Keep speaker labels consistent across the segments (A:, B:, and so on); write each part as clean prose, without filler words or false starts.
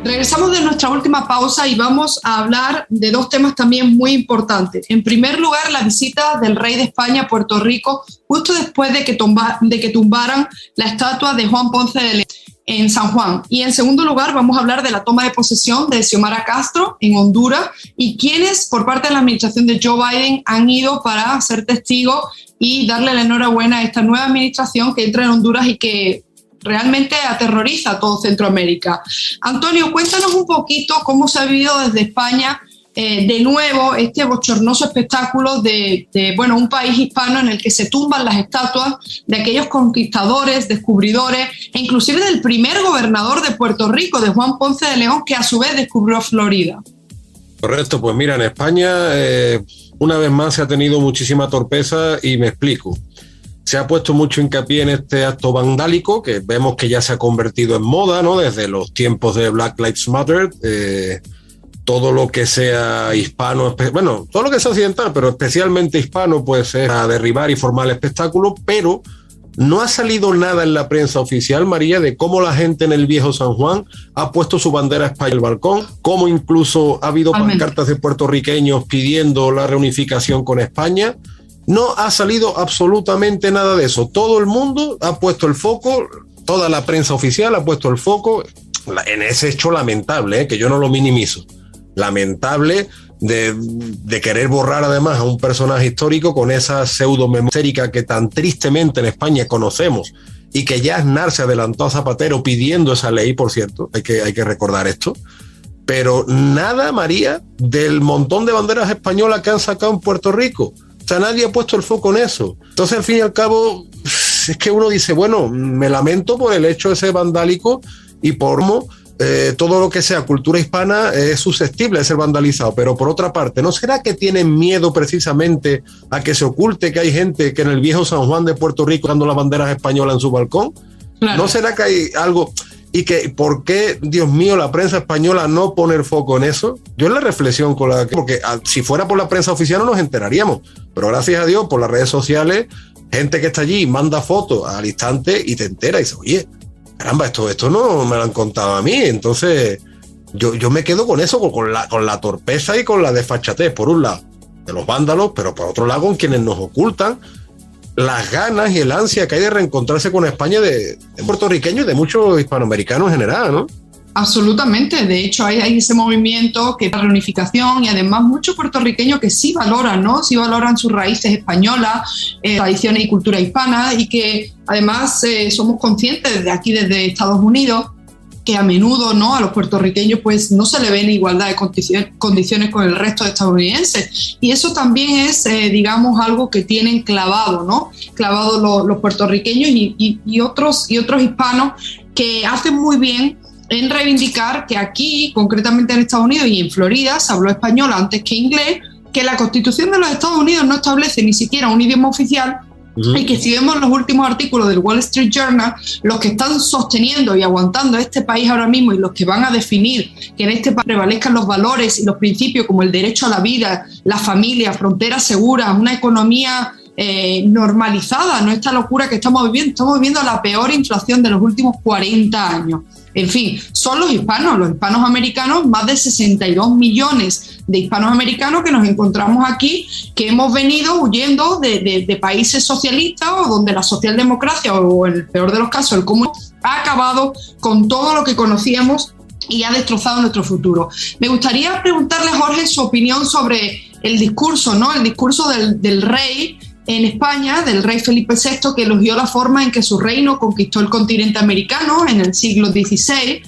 A: Regresamos de nuestra última pausa y vamos a hablar de dos temas también muy importantes. En primer lugar, la visita del rey de España a Puerto Rico justo después de que tumbaran la estatua de Juan Ponce de León en San Juan. Y en segundo lugar, vamos a hablar de la toma de posesión de Xiomara Castro en Honduras y quienes por parte de la administración de Joe Biden han ido para ser testigos y darle la enhorabuena a esta nueva administración que entra en Honduras y que realmente aterroriza a todo Centroamérica. Antonio, cuéntanos un poquito cómo se ha vivido desde España de nuevo este bochornoso espectáculo de un país hispano en el que se tumban las estatuas de aquellos conquistadores, descubridores e inclusive del primer gobernador de Puerto Rico, de Juan Ponce de León, que a su vez descubrió Florida.
B: Correcto, pues mira, en España una vez más se ha tenido muchísima torpeza y me explico. Se ha puesto mucho hincapié en este acto vandálico que vemos que ya se ha convertido en moda, ¿no? Desde los tiempos de Black Lives Matter, todo lo que sea hispano, bueno, todo lo que sea occidental, pero especialmente hispano, pues es a derribar y formar el espectáculo, pero no ha salido nada en la prensa oficial, María, de cómo la gente en el viejo San Juan ha puesto su bandera española en el balcón, cómo incluso ha habido pancartas de puertorriqueños pidiendo la reunificación con España. No ha salido absolutamente nada de eso. Todo el mundo ha puesto el foco, toda la prensa oficial ha puesto el foco en ese hecho lamentable, que yo no lo minimizo. Lamentable de querer borrar además a un personaje histórico con esa pseudo-memoria que tan tristemente en España conocemos y que ya Aznar se adelantó a Zapatero pidiendo esa ley, por cierto, hay que recordar esto. Pero nada, María, del montón de banderas españolas que han sacado en Puerto Rico. O sea, nadie ha puesto el foco en eso. Entonces, al fin y al cabo, es que uno dice, bueno, me lamento por el hecho ese vandálico y por cómo todo lo que sea cultura hispana es susceptible de ser vandalizado. Pero por otra parte, ¿no será que tienen miedo precisamente a que se oculte que hay gente que en el viejo San Juan de Puerto Rico dando las banderas españolas en su balcón? Claro. ¿No será que hay algo? Y que, ¿por qué, Dios mío, la prensa española no pone el foco en eso? Yo es la reflexión con la que... Porque si fuera por la prensa oficial no nos enteraríamos. Pero gracias a Dios, por las redes sociales, gente que está allí manda fotos al instante y te entera y dice, oye, caramba, esto no me lo han contado a mí. Entonces, yo me quedo con eso, con la torpeza y con la desfachatez, por un lado, de los vándalos, pero por otro lado, con quienes nos ocultan las ganas y el ansia que hay de reencontrarse con España de puertorriqueños y de muchos hispanoamericanos en general, ¿no?
A: Absolutamente, de hecho hay ese movimiento que es la reunificación y además muchos puertorriqueños que sí valoran, ¿no? Sí valoran sus raíces españolas, tradiciones y cultura hispana y que además somos conscientes desde aquí, desde Estados Unidos, que a menudo, ¿no?, a los puertorriqueños pues no se le ve en igualdad de condiciones con el resto de estadounidenses. Y eso también es, digamos, algo que tienen clavado, ¿no? Clavado los puertorriqueños y otros hispanos que hacen muy bien en reivindicar que aquí, concretamente en Estados Unidos y en Florida, se habló español antes que inglés, que la Constitución de los Estados Unidos no establece ni siquiera un idioma oficial. Y que si vemos los últimos artículos del Wall Street Journal, los que están sosteniendo y aguantando este país ahora mismo y los que van a definir que en este país prevalezcan los valores y los principios como el derecho a la vida, la familia, fronteras seguras, una economía normalizada, no esta locura que estamos viviendo la peor inflación de los últimos 40 años. En fin, son los hispanos americanos, más de 62 millones de hispanos americanos que nos encontramos aquí, que hemos venido huyendo de países socialistas o donde la socialdemocracia o en el peor de los casos el comunismo ha acabado con todo lo que conocíamos y ha destrozado nuestro futuro. Me gustaría preguntarle a Jorge su opinión sobre el discurso, ¿no? El discurso del rey en España, del rey Felipe VI, que elogió la forma en que su reino conquistó el continente americano en el siglo XVI.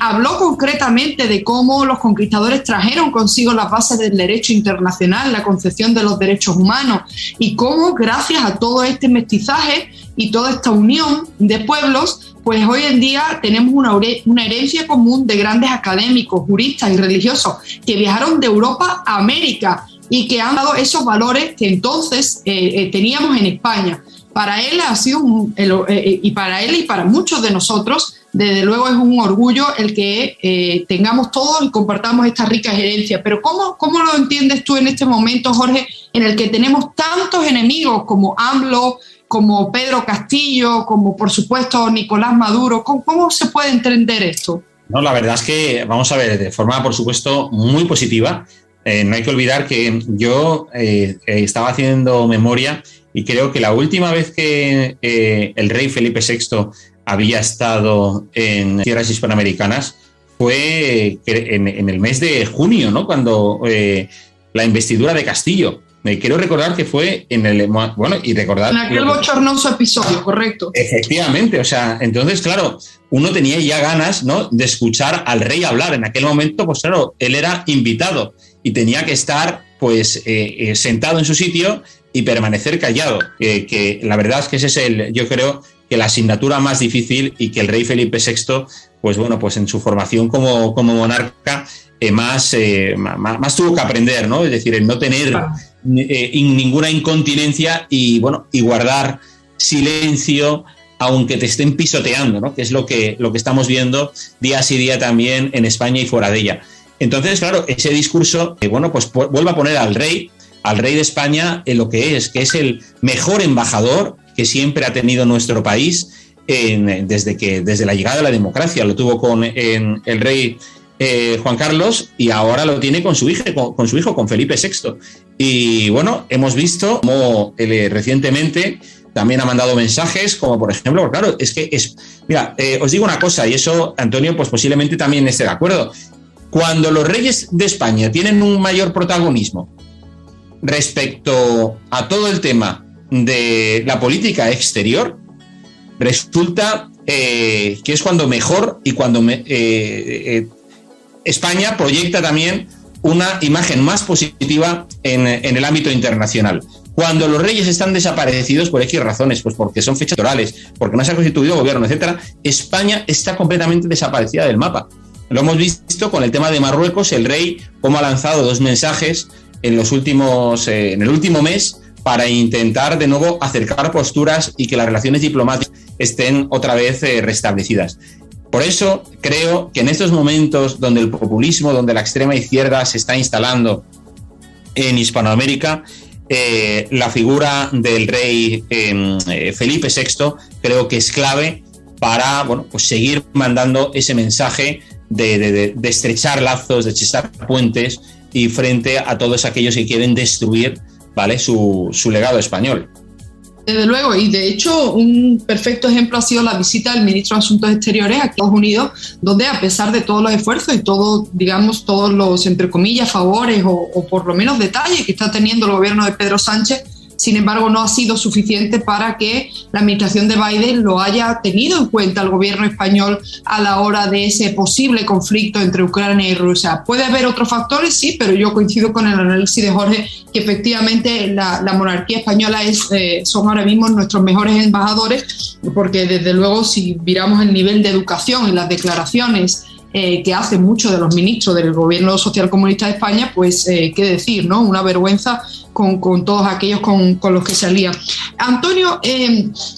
A: Habló concretamente de cómo los conquistadores trajeron consigo las bases del derecho internacional, la concepción de los derechos humanos, y cómo gracias a todo este mestizaje y toda esta unión de pueblos, pues hoy en día tenemos una herencia común de grandes académicos, juristas y religiosos que viajaron de Europa a América y que han dado esos valores que entonces teníamos en España. Para él ha sido y para él y para muchos de nosotros, desde luego es un orgullo el que tengamos todo y compartamos esta rica herencia. Pero ¿cómo lo entiendes tú en este momento, Jorge, en el que tenemos tantos enemigos como AMLO, como Pedro Castillo, como por supuesto Nicolás Maduro? ¿Cómo se puede entender esto?
C: No, la verdad es que, vamos a ver, de forma, por supuesto, muy positiva. No hay que olvidar que yo estaba haciendo memoria y creo que la última vez que el rey Felipe VI había estado en tierras hispanoamericanas fue en el mes de junio, ¿no? Cuando la investidura de Castillo. Me quiero recordar que fue en
A: aquel bochornoso episodio, correcto.
C: Efectivamente, o sea, entonces, claro, uno tenía ya ganas, ¿no?, de escuchar al rey hablar. En aquel momento, pues claro, él era invitado y tenía que estar, pues, sentado en su sitio y permanecer callado. Que la verdad es que ese es yo creo que la asignatura más difícil, y que el rey Felipe VI, pues bueno, pues en su formación como monarca, más tuvo que aprender, ¿no? Es decir, el no tener ninguna incontinencia y guardar silencio aunque te estén pisoteando, ¿no? Que es lo que estamos viendo día sí día también en España y fuera de ella. Entonces, claro, ese discurso, pues vuelve a poner al rey de España en lo que es el mejor embajador que siempre ha tenido nuestro país desde la llegada de la democracia. Lo tuvo con el rey Juan Carlos, y ahora lo tiene con su hijo, con Felipe VI. Y bueno, hemos visto cómo recientemente también ha mandado mensajes, como por ejemplo, claro, mira, os digo una cosa, y eso Antonio pues posiblemente también esté de acuerdo. Cuando los reyes de España tienen un mayor protagonismo respecto a todo el tema de la política exterior, resulta que es cuando mejor y cuando España proyecta también una imagen más positiva en el ámbito internacional. Cuando los reyes están desaparecidos por X razones, pues porque son fechas electorales, porque no se ha constituido gobierno, etcétera, España está completamente desaparecida del mapa. Lo hemos visto con el tema de Marruecos, el rey cómo ha lanzado 2 mensajes en el último mes para intentar de nuevo acercar posturas y que las relaciones diplomáticas estén otra vez restablecidas. Por eso creo que en estos momentos donde el populismo, donde la extrema izquierda se está instalando en Hispanoamérica, la figura del rey Felipe VI creo que es clave para pues seguir mandando ese mensaje de estrechar lazos, de estrechar puentes y frente a todos aquellos que quieren destruir, ¿vale?, su legado español.
A: Desde luego, y de hecho un perfecto ejemplo ha sido la visita del ministro de Asuntos Exteriores a Estados Unidos, donde a pesar de todos los esfuerzos y todos los, entre comillas, favores o por lo menos detalles que está teniendo el gobierno de Pedro Sánchez, sin embargo no ha sido suficiente para que la administración de Biden lo haya tenido en cuenta el gobierno español a la hora de ese posible conflicto entre Ucrania y Rusia. Puede haber otros factores, sí, pero yo coincido con el análisis de Jorge que efectivamente la monarquía española son ahora mismo nuestros mejores embajadores, porque desde luego si miramos el nivel de educación y las declaraciones que hacen muchos de los ministros del gobierno socialcomunista de España, pues qué decir, ¿no? Una vergüenza con todos aquellos con los que se alían. Antonio,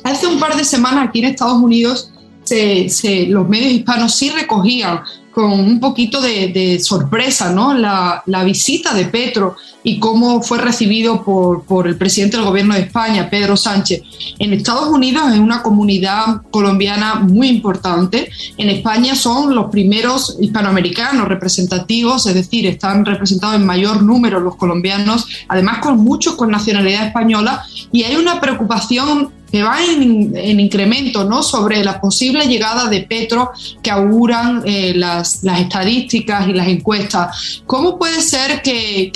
A: hace un par de semanas aquí en Estados Unidos los medios hispanos sí recogían con un poquito de sorpresa, ¿no?, la visita de Petro y cómo fue recibido por el presidente del gobierno de España, Pedro Sánchez. En Estados Unidos es una comunidad colombiana muy importante. En España son los primeros hispanoamericanos representativos, es decir, están representados en mayor número los colombianos, además muchos con nacionalidad española, y hay una preocupación que va en incremento, ¿no?, sobre la posible llegada de Petro que auguran las estadísticas y las encuestas. ¿Cómo puede ser que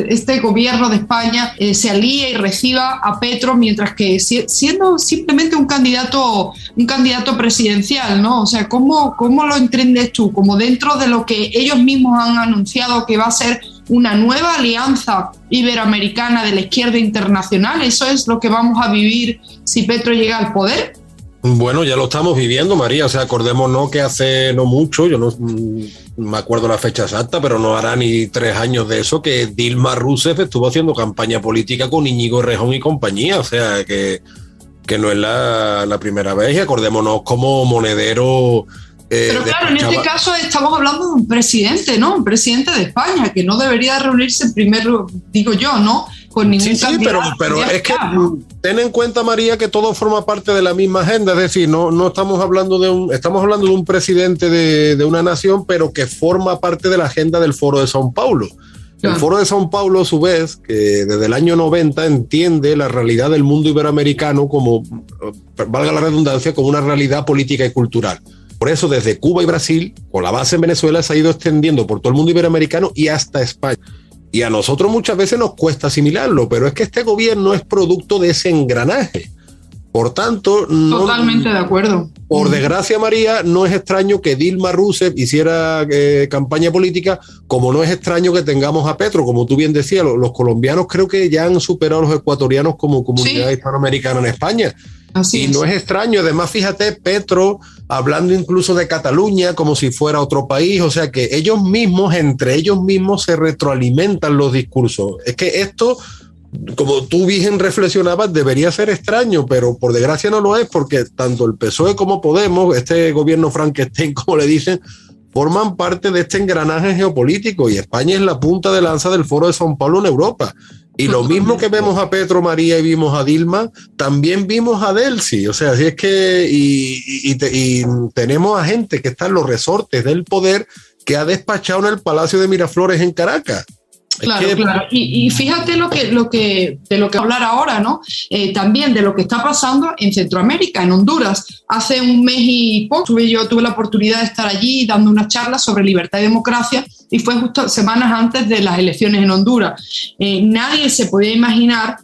A: este gobierno de España se alíe y reciba a Petro mientras que siendo simplemente un candidato presidencial, ¿no? O sea, ¿cómo lo entiendes tú? Como dentro de lo que ellos mismos han anunciado que va a ser una nueva alianza iberoamericana de la izquierda internacional. ¿Eso es lo que vamos a vivir si Petro llega al poder?
B: Bueno, ya lo estamos viviendo, María. O sea, acordémonos que hace no mucho, yo no me acuerdo la fecha exacta, pero no hará ni 3 años de eso, que Dilma Rousseff estuvo haciendo campaña política con Íñigo Errejón y compañía. O sea, que no es la primera vez. Y acordémonos como Monedero...
A: Pero claro, en este caso estamos hablando de un presidente, ¿no? Un presidente de España, que no debería reunirse primero, digo yo, ¿no?, con ningún candidato.
B: Sí, pero es que ten en cuenta, María, que todo forma parte de la misma agenda, es decir, no estamos hablando estamos hablando de un presidente de una nación, pero que forma parte de la agenda del Foro de São Paulo. El Foro de São Paulo, a su vez, que desde el año 90 entiende la realidad del mundo iberoamericano como, valga la redundancia, como una realidad política y cultural. Por eso, desde Cuba y Brasil, con la base en Venezuela, se ha ido extendiendo por todo el mundo iberoamericano y hasta España. Y a nosotros muchas veces nos cuesta asimilarlo, pero es que este gobierno es producto de ese engranaje. Por tanto,
A: totalmente de acuerdo.
B: Por desgracia, María, no es extraño que Dilma Rousseff hiciera campaña política, como no es extraño que tengamos a Petro, como tú bien decías, los colombianos creo que ya han superado a los ecuatorianos como comunidad hispanoamericana en España. Así es. No es extraño, además fíjate, Petro hablando incluso de Cataluña como si fuera otro país, o sea que ellos mismos, entre ellos mismos se retroalimentan los discursos. Es que esto, como tú bien reflexionabas, debería ser extraño, pero por desgracia no lo es, porque tanto el PSOE como Podemos, este gobierno Frankenstein, como le dicen, forman parte de este engranaje geopolítico y España es la punta de lanza del Foro de São Paulo en Europa. Y lo mismo que vemos a Petro, María, y vimos a Dilma, también vimos a Delcy. O sea, así es que y tenemos a gente que está en los resortes del poder que ha despachado en el Palacio de Miraflores en Caracas.
A: Claro, claro. Y fíjate de lo que hablar ahora, ¿no? También de lo que está pasando en Centroamérica, en Honduras. Hace un mes y poco tuve la oportunidad de estar allí dando unas charlas sobre libertad y democracia y fue justo semanas antes de las elecciones en Honduras. Nadie se podía imaginar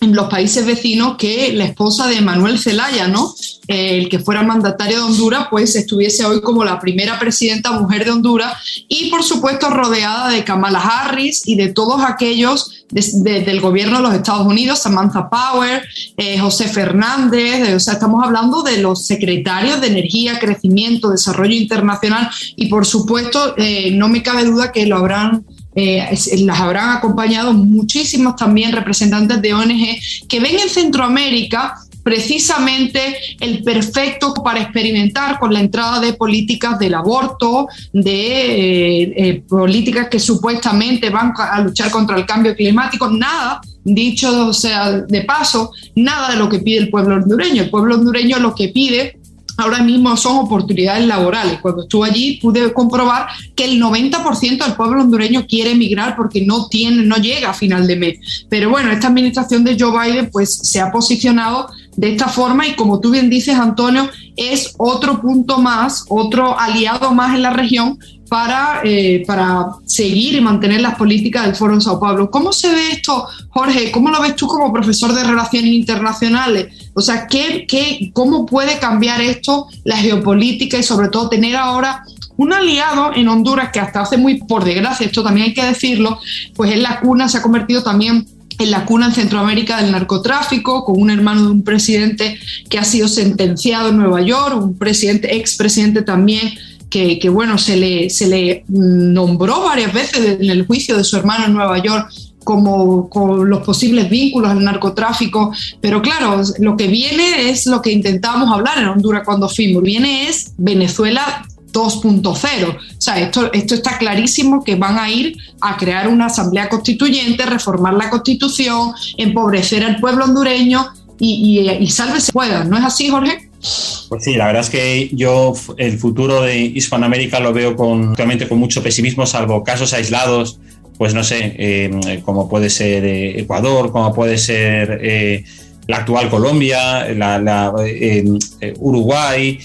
A: en los países vecinos que la esposa de Manuel Zelaya, ¿no? El que fuera mandatario de Honduras, pues estuviese hoy como la primera presidenta mujer de Honduras y por supuesto rodeada de Kamala Harris y de todos aquellos del gobierno de los Estados Unidos, Samantha Power, José Fernández, o sea, estamos hablando de los secretarios de Energía, Crecimiento, Desarrollo Internacional y por supuesto no me cabe duda que las habrán acompañado muchísimos también representantes de ONG que ven en Centroamérica precisamente el perfecto para experimentar con la entrada de políticas del aborto, de políticas que supuestamente van a luchar contra el cambio climático, nada, dicho o sea de paso, nada de lo que pide el pueblo hondureño. El pueblo hondureño lo que pide ahora mismo son oportunidades laborales. Cuando estuve allí pude comprobar que el 90% del pueblo hondureño quiere emigrar porque no llega a final de mes. Pero bueno, esta administración de Joe Biden pues se ha posicionado de esta forma y como tú bien dices, Antonio, es otro punto más, otro aliado más en la región para seguir y mantener las políticas del Foro de São Paulo. ¿Cómo se ve esto, Jorge? ¿Cómo lo ves tú como profesor de Relaciones Internacionales? O sea, ¿cómo puede cambiar esto la geopolítica y sobre todo tener ahora un aliado en Honduras que hasta hace por desgracia, esto también hay que decirlo, pues se ha convertido también en la cuna en Centroamérica del narcotráfico, con un hermano de un presidente que ha sido sentenciado en Nueva York, un expresidente también que bueno, se le nombró varias veces en el juicio de su hermano en Nueva York como con los posibles vínculos al narcotráfico, pero claro, lo que viene es lo que intentábamos hablar en Honduras cuando fuimos, viene es Venezuela 2.0, o sea, esto está clarísimo que van a ir a crear una asamblea constituyente, reformar la constitución, empobrecer al pueblo hondureño y sálvese pueda, ¿no es así, Jorge?
C: Pues sí, la verdad es que yo el futuro de Hispanoamérica lo veo realmente con mucho pesimismo, salvo casos aislados, pues no sé, como puede ser Ecuador, como puede ser la actual Colombia, Uruguay,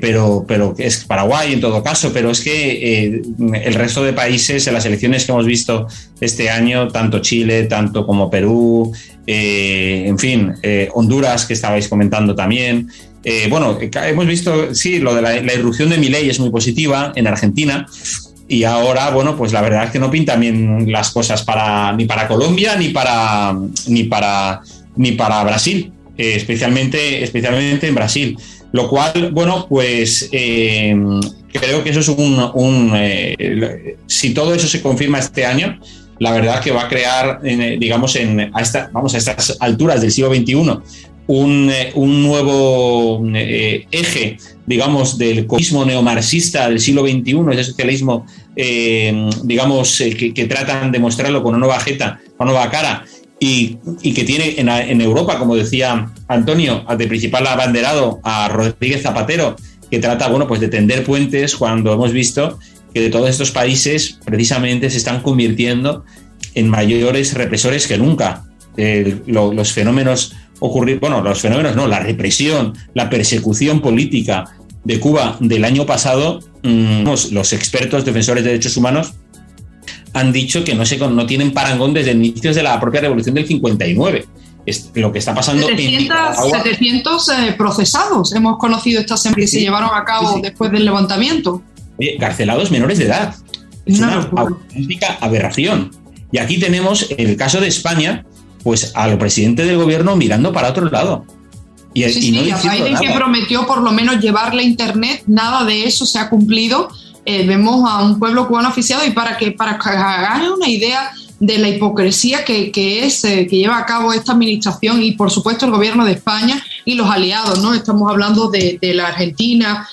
C: pero es Paraguay en todo caso, pero es que el resto de países en las elecciones que hemos visto este año, tanto Chile, tanto como Perú, en fin, Honduras que estabais comentando también, bueno, hemos visto, sí, lo de la irrupción de Milei es muy positiva en Argentina y ahora, bueno, pues la verdad es que no pintan bien las cosas ni para Colombia ni para Brasil, especialmente en Brasil. Lo cual, bueno, pues creo que eso es si todo eso se confirma este año, la verdad que va a crear, digamos, a estas alturas del siglo XXI, un nuevo eje, digamos, del comunismo neomarxista del siglo XXI, ese socialismo, digamos, que tratan de mostrarlo con una nueva cara. y que tiene en Europa, como decía Antonio, de principal abanderado a Rodríguez Zapatero, que trata, bueno, pues de tender puentes cuando hemos visto que de todos estos países precisamente se están convirtiendo en mayores represores que nunca. Los fenómenos la represión, la persecución política de Cuba del año pasado, los expertos defensores de derechos humanos han dicho que no tienen parangón desde inicios de la propia revolución del 59. Lo que está pasando
A: 700 procesados hemos conocido esta semana que se llevaron a cabo después del levantamiento.
C: Carcelados menores de edad. Es una auténtica aberración. Y aquí tenemos el caso de España, pues al presidente del gobierno mirando para otro lado. Y
A: a Biden, que prometió por lo menos llevarle internet, nada de eso se ha cumplido. Vemos a un pueblo cubano asfixiado, y para que hagan una idea de la hipocresía que lleva a cabo esta administración y por supuesto el gobierno de España y los aliados, ¿no? Estamos hablando de la Argentina,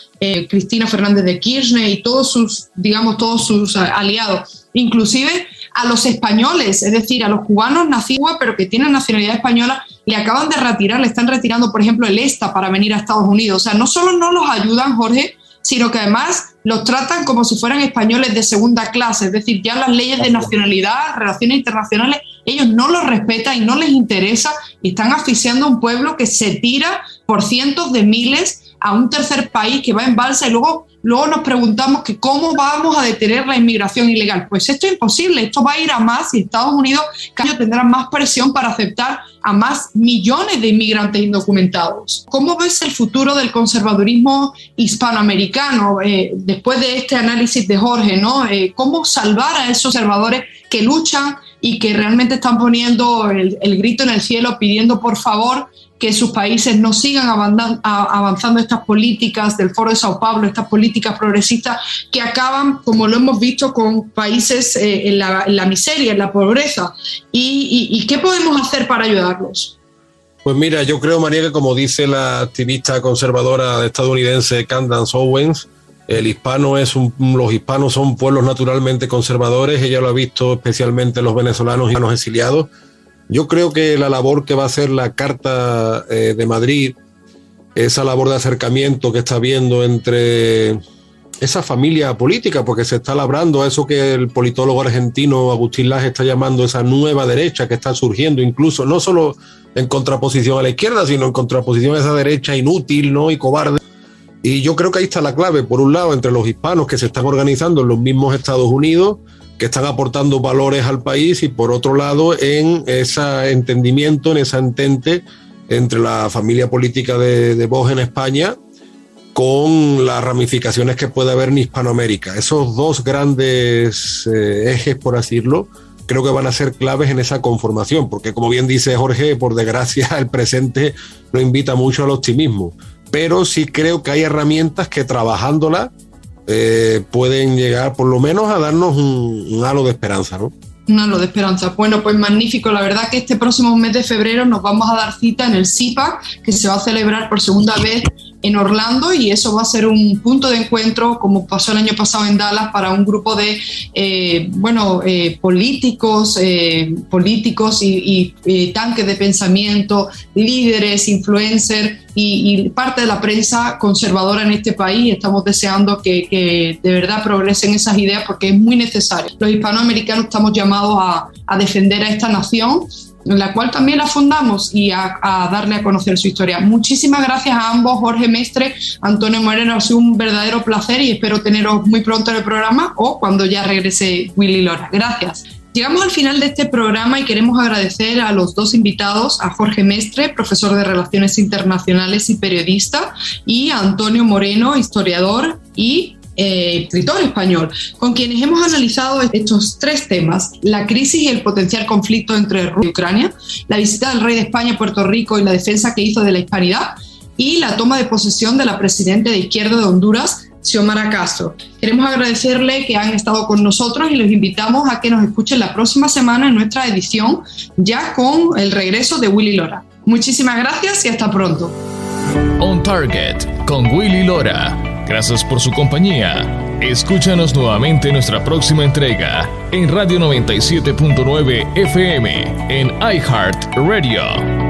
A: Cristina Fernández de Kirchner y todos sus aliados, inclusive a los españoles, es decir, a los cubanos nacidos pero que tienen nacionalidad española, le acaban de retirar, le están retirando, por ejemplo, el ESTA para venir a Estados Unidos. O sea, no solo no los ayudan, Jorge, sino que además los tratan como si fueran españoles de segunda clase. Es decir, ya las leyes de nacionalidad, relaciones internacionales, ellos no los respetan y no les interesa, y están asfixiando a un pueblo que se tira por cientos de miles a un tercer país que va en balsa, y luego nos preguntamos que cómo vamos a detener la inmigración ilegal. Pues esto es imposible, esto va a ir a más, y Estados Unidos cada año tendrá más presión para aceptar a más millones de inmigrantes indocumentados. ¿Cómo ves el futuro del conservadurismo hispanoamericano después de este análisis de Jorge, ¿no? ¿Cómo salvar a esos conservadores que luchan y que realmente están poniendo el grito en el cielo, pidiendo por favor que sus países no sigan avanzando estas políticas del Foro de Sao Paulo, estas políticas progresistas que acaban, como lo hemos visto, con países en la miseria, en la pobreza? ¿Y qué podemos hacer para ayudarlos?
B: Pues mira, yo creo, María, que como dice la activista conservadora estadounidense Candace Owens, los hispanos son pueblos naturalmente conservadores. Ella lo ha visto especialmente en los venezolanos y los exiliados. Yo creo que la labor que va a hacer la Carta de Madrid, esa labor de acercamiento que está habiendo entre esa familia política, porque se está labrando eso que el politólogo argentino Agustín Laje está llamando esa nueva derecha que está surgiendo, incluso no solo en contraposición a la izquierda, sino en contraposición a esa derecha inútil, ¿no?, y cobarde. Y yo creo que ahí está la clave, por un lado, entre los hispanos que se están organizando en los mismos Estados Unidos, que están aportando valores al país, y por otro lado en ese entendimiento, en esa entente entre la familia política de Vox en España con las ramificaciones que puede haber en Hispanoamérica. Esos dos grandes ejes, por decirlo, creo que van a ser claves en esa conformación, porque como bien dice Jorge, por desgracia el presente no invita mucho al optimismo, pero sí creo que hay herramientas que trabajándolas pueden llegar por lo menos a darnos un halo de esperanza, ¿no?
A: Un halo de esperanza. Bueno, pues magnífico. La verdad que este próximo mes de febrero nos vamos a dar cita en el CIPAC, que se va a celebrar por segunda vez en Orlando, y eso va a ser un punto de encuentro, como pasó el año pasado en Dallas, para un grupo de políticos y tanques de pensamiento, líderes, influencers y parte de la prensa conservadora en este país. Estamos deseando que de verdad progresen esas ideas, porque es muy necesario. Los hispanoamericanos estamos llamados a defender a esta nación, en la cual también la fundamos, y a darle a conocer su historia. Muchísimas gracias a ambos, Jorge Mestre, Antonio Moreno. Ha sido un verdadero placer y espero teneros muy pronto en el programa, o cuando ya regrese Willy Lora. Gracias. Llegamos al final de este programa y queremos agradecer a los dos invitados, a Jorge Mestre, profesor de Relaciones Internacionales y periodista, y a Antonio Moreno, historiador y escritor español, con quienes hemos analizado estos tres temas: la crisis y el potencial conflicto entre Rusia y Ucrania, la visita del rey de España a Puerto Rico y la defensa que hizo de la hispanidad, y la toma de posesión de la presidenta de izquierda de Honduras, Xiomara Castro. Queremos agradecerle que han estado con nosotros y los invitamos a que nos escuchen la próxima semana en nuestra edición, ya con el regreso de Willy Lora. Muchísimas gracias y hasta pronto.
D: On Target con Willy Lora. Gracias por su compañía. Escúchanos nuevamente en nuestra próxima entrega en Radio 97.9 FM en iHeart Radio.